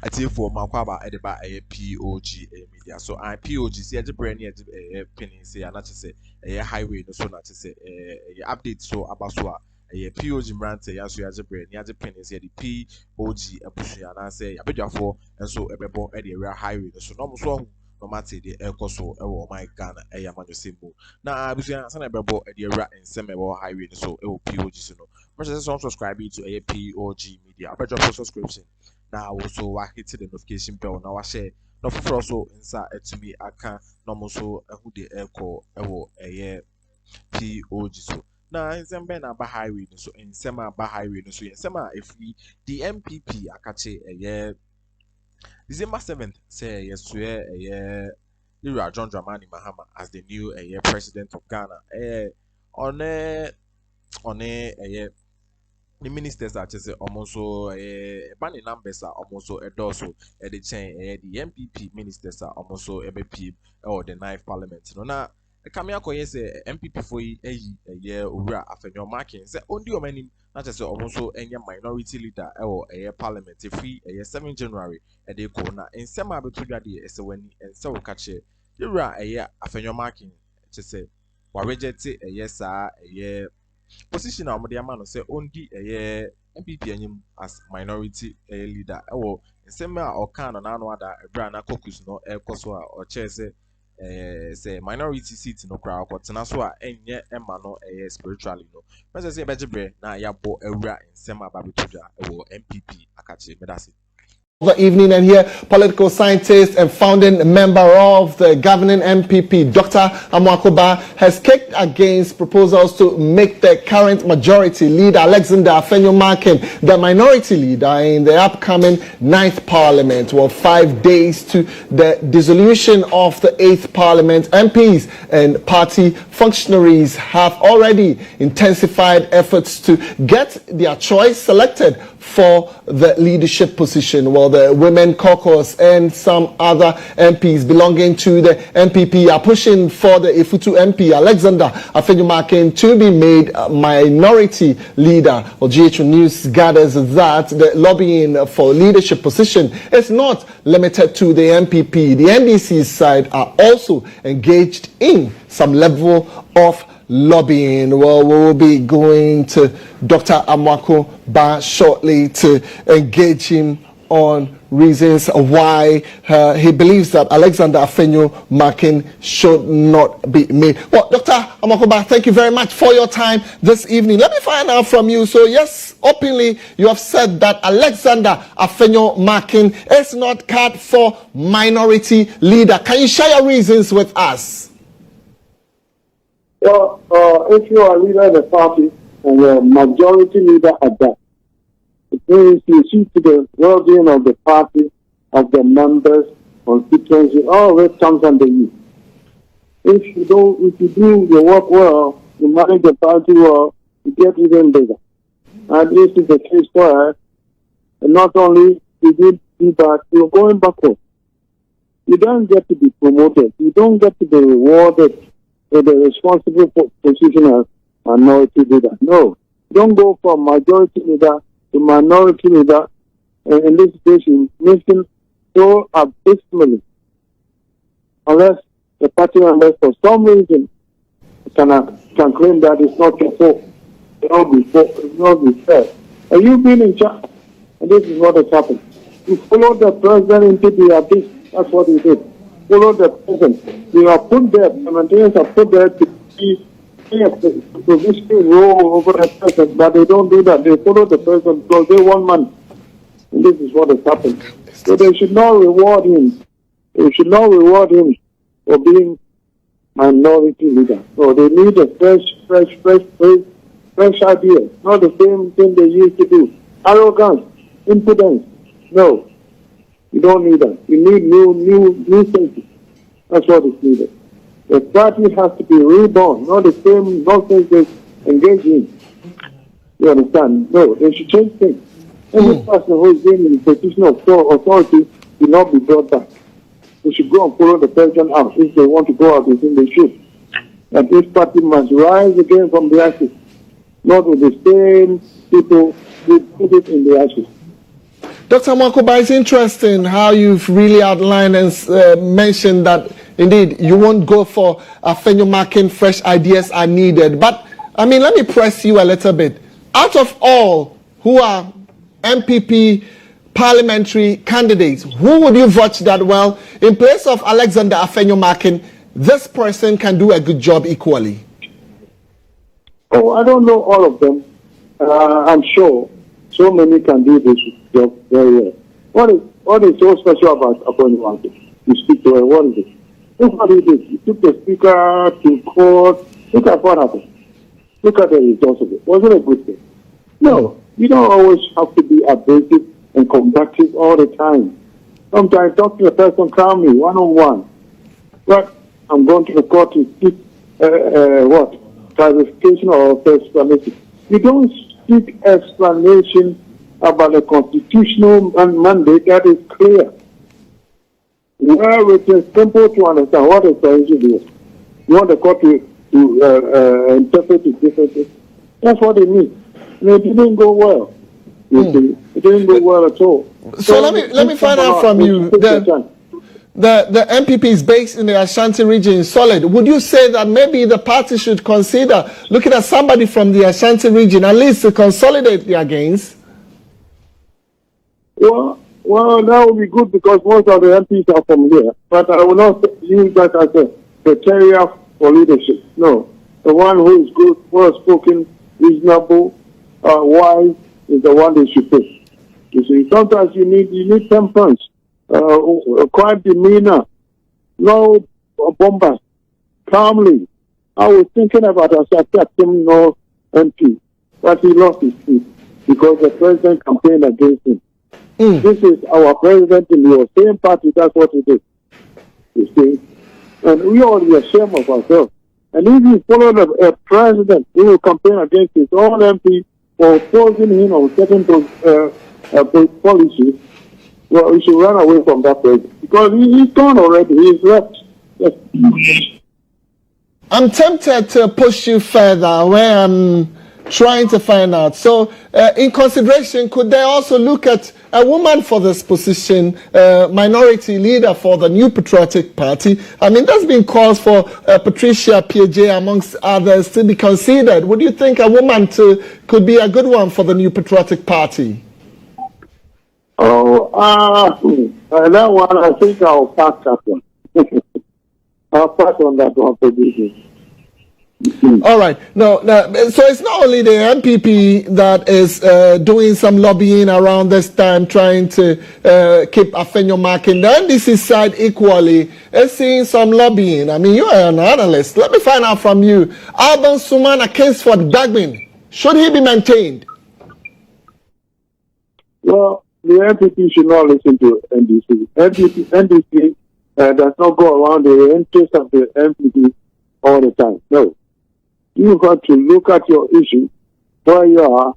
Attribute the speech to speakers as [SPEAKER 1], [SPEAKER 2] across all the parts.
[SPEAKER 1] ati for makwaba edeba POG Media. So I POG see a brand new penny say and say a highway no so not to say update so about so a POG brand say as you as a brand new penny say the POG ebusia and say abedwafo and so ebebo e the highway so no so no matter the so e my Ghana e ya manyo simple na abusia sana ebebo e the era nsem e highway so e POG so no just subscribe to a POG Media abedwafo subscription now also I hit the notification bell now I share no for also inside to me I can no so who the echo a POG so now in some ben about highway so in some about highway so in some if we the NPP I catch a year December 7th say yes to a year John Dramani Mahama as the new president of Ghana on a year the ministers are just almost so banning numbers are almost so a dorsal at the chain the NPP ministers are almost so MP or the 9th parliament. No, now the Kamiako yes MPP for a year over Afeny0 marking say only many not just almost so any minority leader or a parliament free a 7 January at the corner in some arbitrary as when and so catch it. You are a year Afeny0 marking to say reject a yes a year. Position of the man say only a MPP as minority leader. Oh, similar or can on another brand caucus no air coswa or chair say minority seat no crowd, but Tanaswa and yet Emma no spiritually no. As I say, Better now ya bo area in Sema Babituja or MPP Akachi Medasi.
[SPEAKER 2] The evening, and here political scientist and founding member of the governing NPP, Dr. Amoakoba, has kicked against proposals to make the current majority leader Alexander Afeny0 the minority leader in the upcoming 9th parliament. Well, 5 days to the dissolution of the 8th parliament, MPs and party functionaries have already intensified efforts to get their choice selected for the leadership position. Well, the Women Caucus and some other MPs belonging to the NPP are pushing for the Ifutu MP Alexander Afeny0 to be made minority leader. Well, G0v News gathers that the lobbying for leadership position is not limited to the NPP. The NDC side are also engaged in some level of lobbying. Well, we'll be going to Dr. Amoakoba shortly to engage him on reasons why he believes that Alexander Afeny0 should not be made. Well, Dr. Amoakoba, thank you very much for your time this evening. Let me find out from you. So, yes, openly, you have said that Alexander Afeny0 is not cut for minority leader. Can you share your reasons with us?
[SPEAKER 3] Well, if you are leader of the party and you're a majority leader at that, it means you see to the well-being of the party, of the members, constituency, all of it comes under you. If you do your work well, you manage the party well, you get even bigger. And this is the case where not only you did do that, you're going backward. You don't get to be promoted. You don't get to be rewarded with the responsible position as minority leader. No, don't go from majority leader to minority leader, and in this situation, missing so abysmally. Unless the party members, for some reason, can claim that it's not your fault. It's not be fair. And you've been in charge, and this is what has happened. You followed the president into the abyss. That's what he did. Follow the president. You are put there, the maintainers are put there to be a position role over the president, but they don't do that. They follow the president because they want money. And this is what has happened. So they should not reward him. They should not reward him for being minority leader. So they need a fresh idea. Not the same thing they used to do. Arrogance, impudence. No. You don't need that. You need new thinking. That's what is needed. The party has to be reborn, not the same nonsense they engage in. You understand? No, they should change things. Any person who is in the position of authority will not be brought back. They should go and follow the president out. If they want to go out, they think they should. And this party must rise again from the ashes, not with the same people who put it in the ashes.
[SPEAKER 2] Dr. Mwakoba, it's interesting how you've really outlined and mentioned that indeed you won't go for Afeny0 marking, fresh ideas are needed. But I mean, let me press you a little bit. Out of all who are NPP parliamentary candidates, who would you vote that, well, in place of Alexander Afeny0 marking, this person can do a good job equally?
[SPEAKER 3] Oh, I don't know all of them. I'm sure so many can do this job very well. What is so special about Afeny0 marking? You speak to her, what is it? Look what he did. He took the speaker to court. Look at what happened. Look at the results of it. Was it a good thing? No. You don't always have to be abrasive and combative all the time. Sometimes talk to the person calmly, one-on-one. But I'm going to the court to seek clarification or explanation. You don't seek explanation about a constitutional mandate that is clear. Where it is simple to understand what is the issue is. You want the court to interpret it differently. That's what it means. And it didn't go well. You see, it didn't go well at all.
[SPEAKER 2] So let me find out from you. The NPP is based in the Ashanti region, solid. Would you say that maybe the party should consider looking at somebody from the Ashanti region, at least to consolidate their gains?
[SPEAKER 3] Well, that would be good because most of the MPs are from here. But I will not use that as a criteria for leadership. No. The one who is good, well-spoken, reasonable, wise, is the one they should pick. You see, sometimes you need temperance, quiet demeanor, no bombast, calmly. I was thinking about Ashanti MP, but he lost his seat because the president campaigned against him. This is our president in your same party. That's what he did. You see? And we all be ashamed of ourselves. And if you follow a president who will campaign against his own MP for opposing him on certain policies, well, we should run away from that president. Because he's gone already. He's left. Yes.
[SPEAKER 2] I'm tempted to push you further where I'm trying to find out. So, in consideration, could they also look at a woman for this position, minority leader for the New Patriotic Party? I mean, there's been calls for Patricia PJ, amongst others, to be considered. Would you think a woman could be a good one for the New Patriotic Party?
[SPEAKER 3] That one, I think I'll pass that one. I'll pass on that one for this.
[SPEAKER 2] All right. No, so it's not only the NPP that is doing some lobbying around this time, trying to keep Afeny0 marking. The NDC side equally is seeing some lobbying. I mean, you are an analyst. Let me find out from you. Alban Sumana Kingsford Dagbin, should he be maintained?
[SPEAKER 3] Well, the NPP should not listen to NDC. NDC does not go around the interest of the NPP all the time. No. You have to look at your issue, where you are,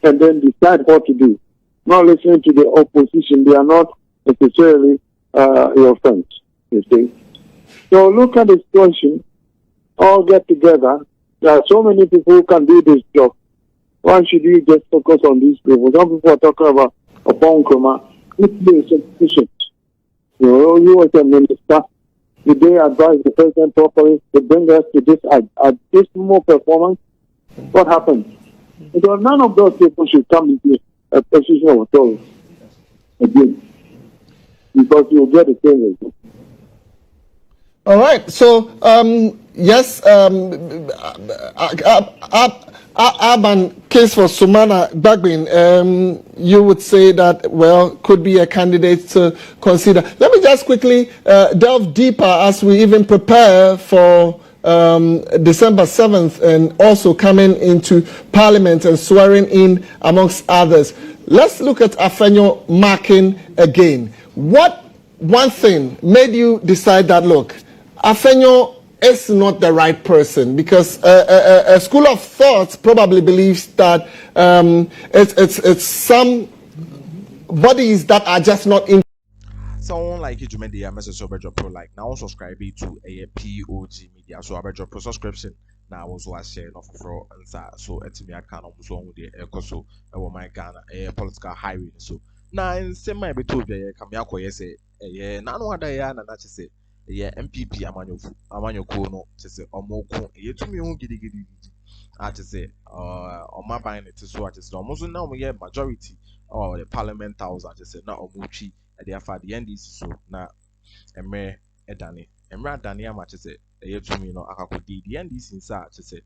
[SPEAKER 3] and then decide what to do. Not listening to the opposition. They are not necessarily your friends, you see. So look at the situation, all get together. There are so many people who can do this job. Why should you just focus on these people? Some people are talking about Akroma. It is sufficient. You as a minister, did they advise the president properly to bring us to this abysmal performance? What happened? Because none of those people should come into a position of authority again. Because you'll get the same result.
[SPEAKER 2] All right. So, yes, Alban case for Sumana Dagbin, you would say that, well, could be a candidate to consider. Let me just quickly delve deeper as we even prepare for December 7th and also coming into Parliament and swearing in amongst others. Let's look at Afeny0 marking again. What one thing made you decide that, look, Afeny0 is not the right person? Because a school of thought probably believes that it's some bodies that are just not in.
[SPEAKER 1] Someone like G0v Media message over Pro like now subscribe to a POG Media. So I Pro subscription now also share of for answer so etimi aka no so on the so my Ghana political highway so na nsema ebeto bia ye kamya koye se na no ada ya na chese NPP amanyoko no chese omoku yetumi hu gidigidi chese omaban ne tiso chese omozo na omo ye majority or the parliament house chese na omutwi e dey afa the NDC so na emre adane ama chese yetumi no akakodi the NDC nsa chese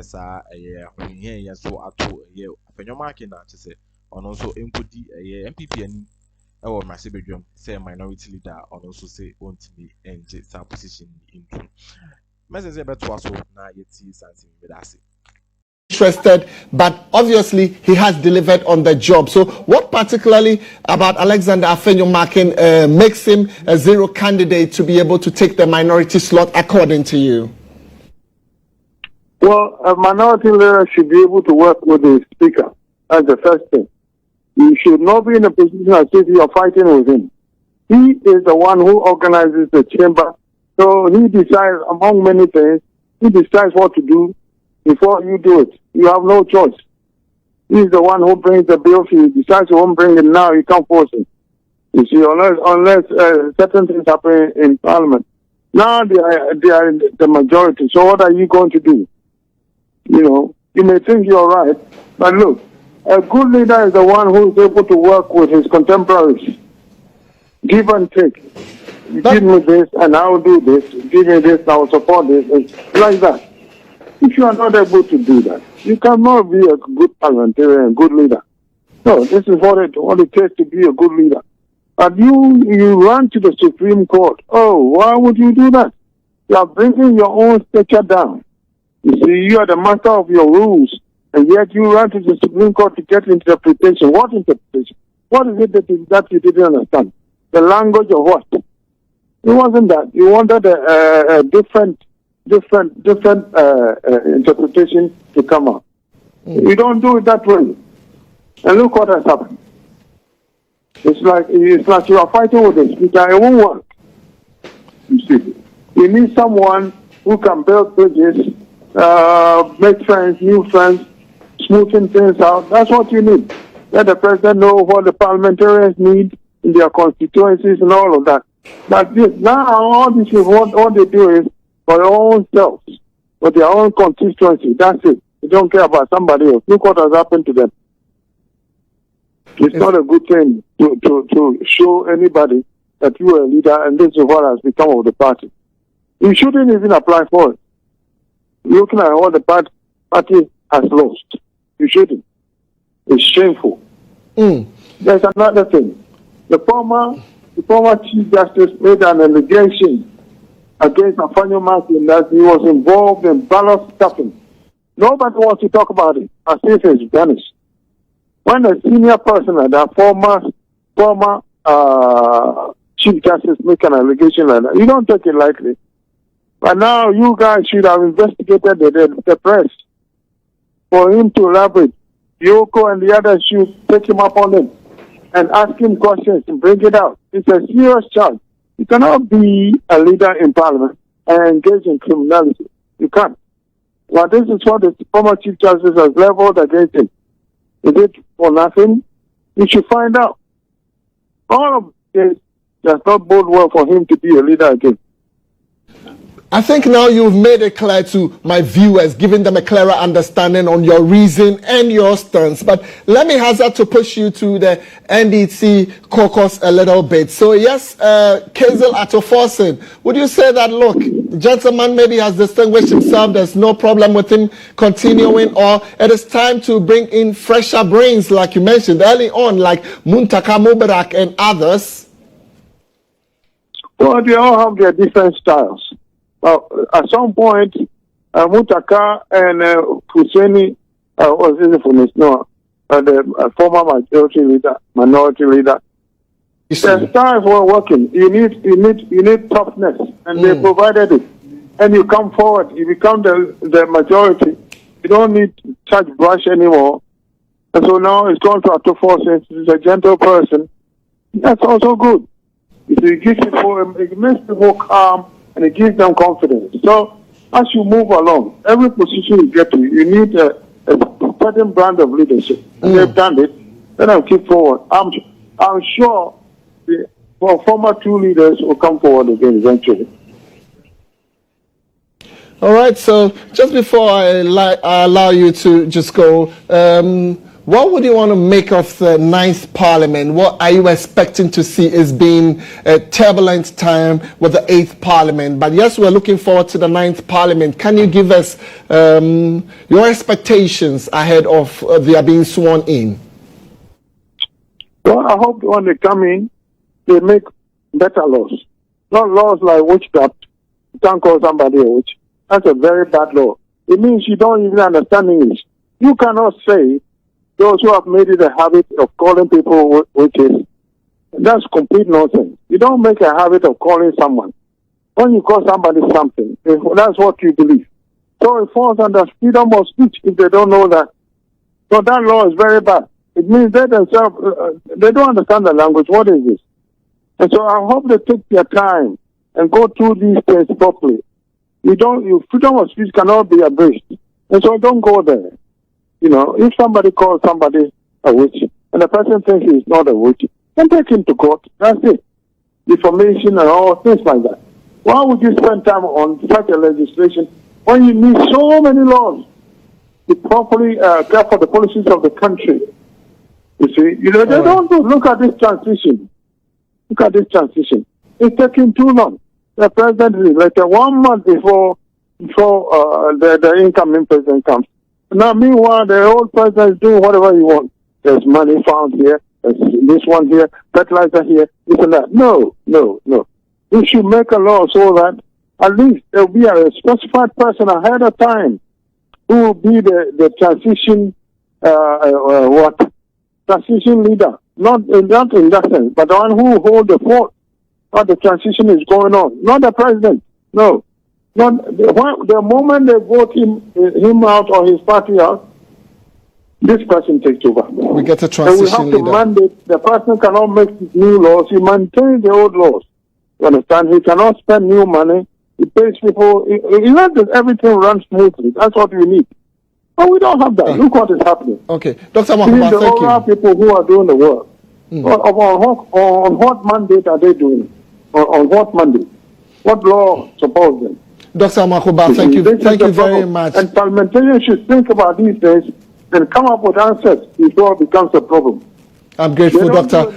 [SPEAKER 1] sa hunye ya so ato Afeny0 Máke na chese ono so enkodi NPP ani ewo masebedwam say minority leader ono so say ontimi enje sa position into message beto aso na yeti something bedase
[SPEAKER 2] interested, but obviously he has delivered on the job. So what particularly about Alexander Afeny0 Máke makes him a zero candidate to be able to take the minority slot according to you?
[SPEAKER 3] Well, a minority leader should be able to work with the speaker. That's the first thing. You should not be in a position as if you are fighting with him. He is the one who organizes the chamber. So he decides, among many things, he decides what to do before you do it. You have no choice. He's the one who brings the bill. If he decides he won't bring it now, you can't force him. You see, unless certain things happen in Parliament. Now they are the majority. So what are you going to do? You know, you may think you're right, but look, a good leader is the one who is able to work with his contemporaries. Give and take. You give me this, and I will do this. Give me this, I will support this. It's like that. If you are not able to do that, you cannot be a good parliamentarian, good leader. No, this is what it takes to be a good leader. But you run to the Supreme Court. Oh, why would you do that? You are bringing your own stature down. You see, you are the master of your rules, and yet you run to the Supreme Court to get interpretation. What interpretation? What is it that you didn't understand? The language of what? It wasn't that. You wanted a different interpretation to come out. You don't do it that way. And look what has happened. It's like you are fighting with the speaker. It won't work. You see, you need someone who can build bridges, make friends, new friends, smoothing things out. That's what you need. Let the president know what the parliamentarians need in their constituencies and all of that. But now all these people, what they do is for their own selves, for their own constituency. That's it. They don't care about somebody else. Look what has happened to them. It's not a good thing to show anybody that you are a leader and this is what has become of the party. You shouldn't even apply for it. Looking at what the party has lost. You shouldn't. It's shameful. There's another thing. The former Chief Justice made an allegation against Afeny0 Máke that he was involved in ballot stuffing. Nobody wants to talk about it as if it's vanished. When a senior person like that, former Chief Justice make an allegation like that, you don't take it lightly. But now you guys should have investigated the press for him to elaborate. Yoko and the others should take him up on it and ask him questions and bring it out. It's a serious charge. You cannot be a leader in Parliament and engage in criminality. You can't. Well, this is what the former Chief Justice has leveled against him. Is it for nothing? You should find out. All of this does not bode well for him to be a leader again.
[SPEAKER 2] I think now you've made it clear to my viewers, giving them a clearer understanding on your reason and your stance. But let me hazard to push you to the NDC caucus a little bit. So yes, Kazel Atoforsen, would you say that, look, the gentleman maybe has distinguished himself, there's no problem with him continuing, or it is time to bring in fresher brains, like you mentioned early on, like Muntaka Mubarak and others?
[SPEAKER 3] Well, they all have their different styles. At some point, Muntaka and Husseini was in the former minority leader. Their styles were working. You need toughness, and they provided it. And you come forward, you become the majority. You don't need touch brush anymore. And so now it's gone to Atoforsen. He's a gentle person. That's also good. It makes people calm. And it gives them confidence. So, as you move along, every position you get to, you need a certain brand of leadership. And they've done it. Let them keep forward. I'm sure the former two leaders will come forward again eventually.
[SPEAKER 2] All right, so just before I allow you to just go, what would you want to make of the 9th Parliament? What are you expecting to see as being a turbulent time with the 8th Parliament? But yes, we're looking forward to the 9th Parliament. Can you give us your expectations ahead of their being sworn in?
[SPEAKER 3] Well, I hope when they come in, they make better laws. Not laws like witchcraft. You can't call somebody a witch. That's a very bad law. It means you don't even understand English. You cannot say those who have made it a habit of calling people witches. That's complete nonsense. You don't make a habit of calling someone. When you call somebody something, that's what you believe. So it falls under freedom of speech if they don't know that. So that law is very bad. It means they themselves, they don't understand the language. What is this? And so I hope they take their time and go through these things properly. Your freedom of speech cannot be abridged. And so don't go there. You know, if somebody calls somebody a witch and the person thinks he's not a witch, then take him to court. That's it. Defamation and all things like that. Why would you spend time on such a legislation when you need so many laws to properly care for the policies of the country? You see, they don't look at this transition. Look at this transition. It's taking too long. The president is elected 1 month before the incoming president comes. Now, meanwhile, the old president is doing whatever he wants. There's money found here, there's this one here, fertilizer here, this and that. No. We should make a law so that at least there will be a specified person ahead of time who will be the transition, transition leader. Not in that sense, but the one who will hold the fort while the transition is going on. Not the president. No. The moment they vote him out or his party out, this person takes over.
[SPEAKER 2] We get a transition
[SPEAKER 3] and we have
[SPEAKER 2] leader.
[SPEAKER 3] to mandate, the person cannot make new laws, he maintains the old laws. You understand? He cannot spend new money, he pays people, he lets everything run smoothly. That's what we need. But we don't have that. Look what is happening.
[SPEAKER 2] Okay. Dr. Mahama, thank you.
[SPEAKER 3] The people who are doing the work. On what mandate are they doing? On what mandate? What law supports them?
[SPEAKER 2] Dr. Mahama, thank you very much.
[SPEAKER 3] And parliamentarians should think about these things and come up with answers before it becomes a problem.
[SPEAKER 2] I'm grateful, Dr.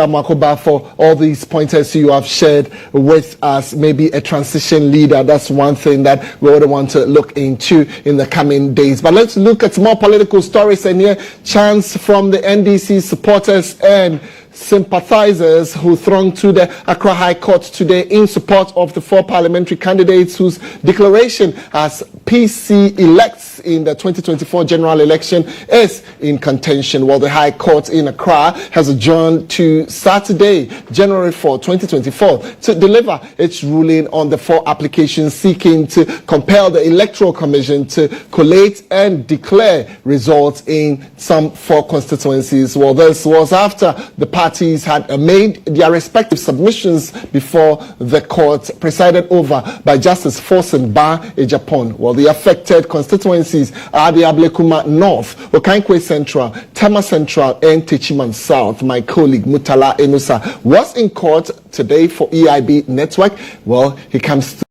[SPEAKER 2] Makoba, for all these pointers you have shared with us. Maybe a transition leader, that's one thing that we would want to look into in the coming days. But let's look at more political stories and here chants from the NDC supporters and sympathizers who thronged to the Accra High Court today in support of the 4 parliamentary candidates whose declaration as PC elects in the 2024 general election is in contention. While the High Court in Accra has adjourned to Saturday, January 4, 2024, to deliver its ruling on the 4 applications seeking to compel the Electoral Commission to collate and declare results in some 4 constituencies. Well, this was after the parties had made their respective submissions before the court, presided over by Justice Forsen Ba Ejapon. Well, the affected constituencies are the Ablekuma North, Okankwe Central, Tama Central, and Techiman South. My colleague Mutala Enusa was in court today for EIB Network. Well, he comes to.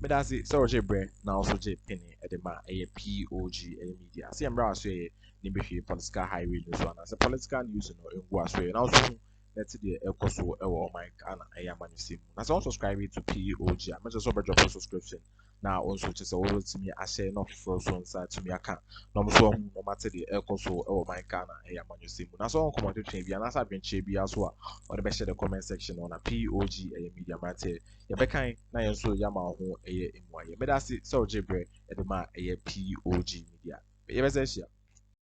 [SPEAKER 1] But that's it. So, J-Brain, now also J-Penny, Edema, a POG Media. See, I'm rather say, Nimbifi, political highway news one as a political news in Guasway. And also, let's see the Ecoso, or my Ghana, I am Manisim. As also subscribe to POG. I'm just over drop a subscription. Now, also, just over to me, I share not for so side to me. I can't. No matter the Ecoso, or my Ghana, I am Manisim. That's all comment to change, and as I've been Chaby as well, or the best the comment section on a POG Media matter. Yabekai, na so Yama home a in why. But that's it. So, J-Brain, Edema, a POG Media.